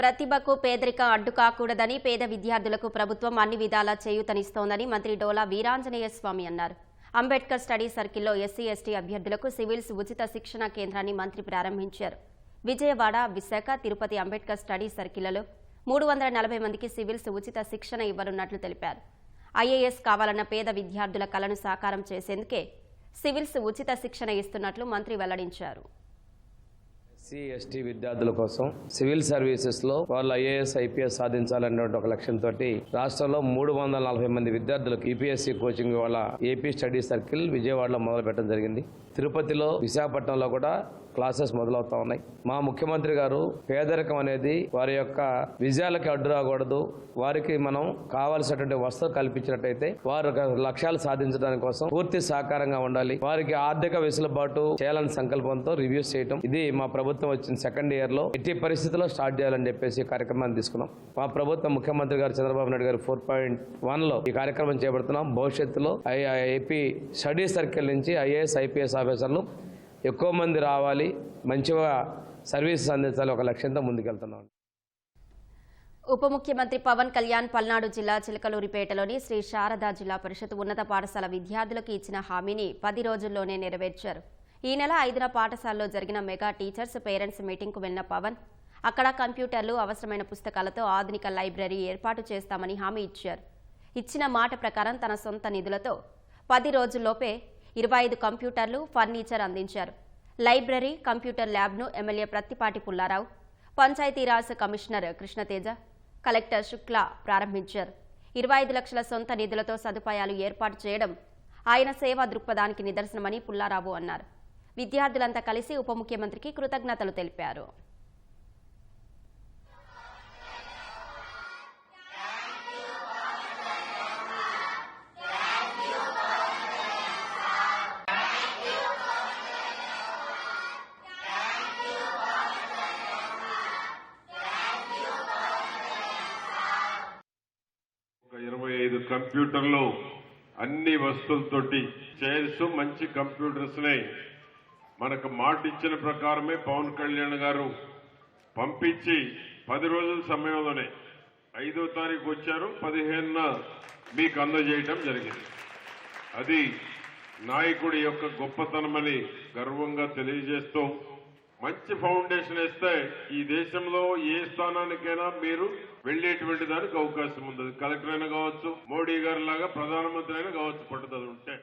ప్రతిభకు పేదరికం అడ్డు కాకూడదని పేద విద్యార్థులకు ప్రభుత్వం అన్ని విధాలా చేయూతనిస్తోందని మంత్రి డోలా వీరాంజనేయ స్వామి అన్నారు. అంబేద్కర్ స్టడీ సర్కిల్లో ఎస్సీ ఎస్టీ అభ్యర్థులకు సివిల్స్ ఉచిత శిక్షణ కేంద్రాన్ని మంత్రి ప్రారంభించారు. విజయవాడ, విశాఖ, తిరుపతి అంబేద్కర్ స్టడీ సర్కిళ్లలో 340 మందికి సివిల్స్ ఉచిత శిక్షణ ఇవ్వనున్నట్లు తెలిపారు. ఐఏఎస్ కావాలన్న పేద విద్యార్థుల కలను సాకారం చేసేందుకే సివిల్స్ ఉచిత శిక్షణ ఇస్తున్నట్లు మంత్రి వెల్లడించారు. ఎస్సీ ఎస్టీ విద్యార్థుల కోసం సివిల్ సర్వీసెస్ లో వాళ్ళు ఐఏఎస్ ఐపీఎస్ సాధించాలనే ఒక లక్ష్యంతో రాష్ట్రంలో 340 మంది విద్యార్థులకు యూపీఎస్సీ కోచింగ్ వాళ్ళ ఏపీ స్టడీ సర్కిల్ విజయవాడలో మొదలు పెట్టడం జరిగింది. తిరుపతిలో, విశాఖపట్నంలో కూడా క్లాసెస్ మొదలవుతా ఉన్నాయి. మా ముఖ్యమంత్రి గారు పేదరికం అనేది వారి యొక్క విజయాలకి అడ్డు రాకూడదు, వారికి మనం కావాల్సినటువంటి వసతులు కల్పించినట్టయితే వారు లక్ష్యాలు సాధించడానికి కోసం పూర్తి సహకారంగా ఉండాలి. వారికి ఆర్థిక వెసులుబాటు చేయాలని సంకల్పంతో రివ్యూస్ చేయడం, ఇది మా ప్రభుత్వం వచ్చిన సెకండ్ ఇయర్ లో ఎట్టి పరిస్థితుల్లో స్టార్ట్ చేయాలని చెప్పేసి కార్యక్రమాన్ని తీసుకున్నాం. మా ప్రభుత్వం ముఖ్యమంత్రి గారు చంద్రబాబు నాయుడు గారు 4.1 లో ఈ కార్యక్రమం చేపడుతున్నాం. భవిష్యత్తులో ఏపీ స్టడీ సర్కిల్ నుంచి ఐఏఎస్ ఐపీఎస్ ఆఫీసర్లు ఎక్కువ మంది రావాలి, మంచిగా సర్వీసెస్ అందించాలి ఒక లక్ష్యంతో ముందుకెళ్తున్నాం. ఉప ముఖ్యమంత్రి పవన్ కళ్యాణ్ పల్నాడు జిల్లా చిలకలూరిపేటలోని శ్రీ శారదా జిల్లా పరిషత్ ఉన్నత పాఠశాల విద్యార్థులకు ఇచ్చిన హామీని 10 రోజుల్లోనే నెరవేర్చారు. ఈ నెల 5న పాఠశాలలో జరిగిన మెగా టీచర్స్ పేరెంట్స్ మీటింగ్కు వెళ్లిన పవన్ అక్కడ కంప్యూటర్లు, అవసరమైన పుస్తకాలతో ఆధునిక లైబ్రరీ ఏర్పాటు చేస్తామని హామీ ఇచ్చారు. ఇచ్చిన మాట ప్రకారం తన సొంత నిధులతో 10 రోజుల్లోపే 25 కంప్యూటర్లు, ఫర్నిచర్ అందించారు. లైబ్రరీ, కంప్యూటర్ ల్యాబ్ను MLA Prathipati Pullarao, Panchayat Raj commissioner Krishnateja, collector Shukla ప్రారంభించారు. 25 లక్షల సొంత నిధులతో సదుపాయాలు ఏర్పాటు చేయడం ఆయన సేవా దృక్పథానికి నిదర్శనమని పుల్లారావు అన్నారు. విద్యార్థులంతా కలిసి ఉప ముఖ్యమంత్రికి కృతజ్ఞతలు తెలిపారు. ఒక 25 కంప్యూటర్లు, అన్ని వస్తువులతోటి చైర్స్, మంచి కంప్యూటర్స్ ని మనకు మాట ఇచ్చిన ప్రకారమే పవన్ కళ్యాణ్ గారు పంపించి 10 రోజుల సమయంలోనే 5వ తారీఖు వచ్చారు, 15న మీకు అందజేయటం జరిగింది. అది నాయకుడి యొక్క గొప్పతనమని గర్వంగా తెలియజేస్తూ, మంచి ఫౌండేషన్ వేస్తే ఈ దేశంలో ఏ స్థానానికైనా మీరు వెళ్లేటువంటి దానికి అవకాశం ఉంది. కలెక్టర్ అయినా కావచ్చు, మోడీ గారి లాగా ప్రధానమంత్రి అయినా కావచ్చు, పట్టుదల ఉంటే.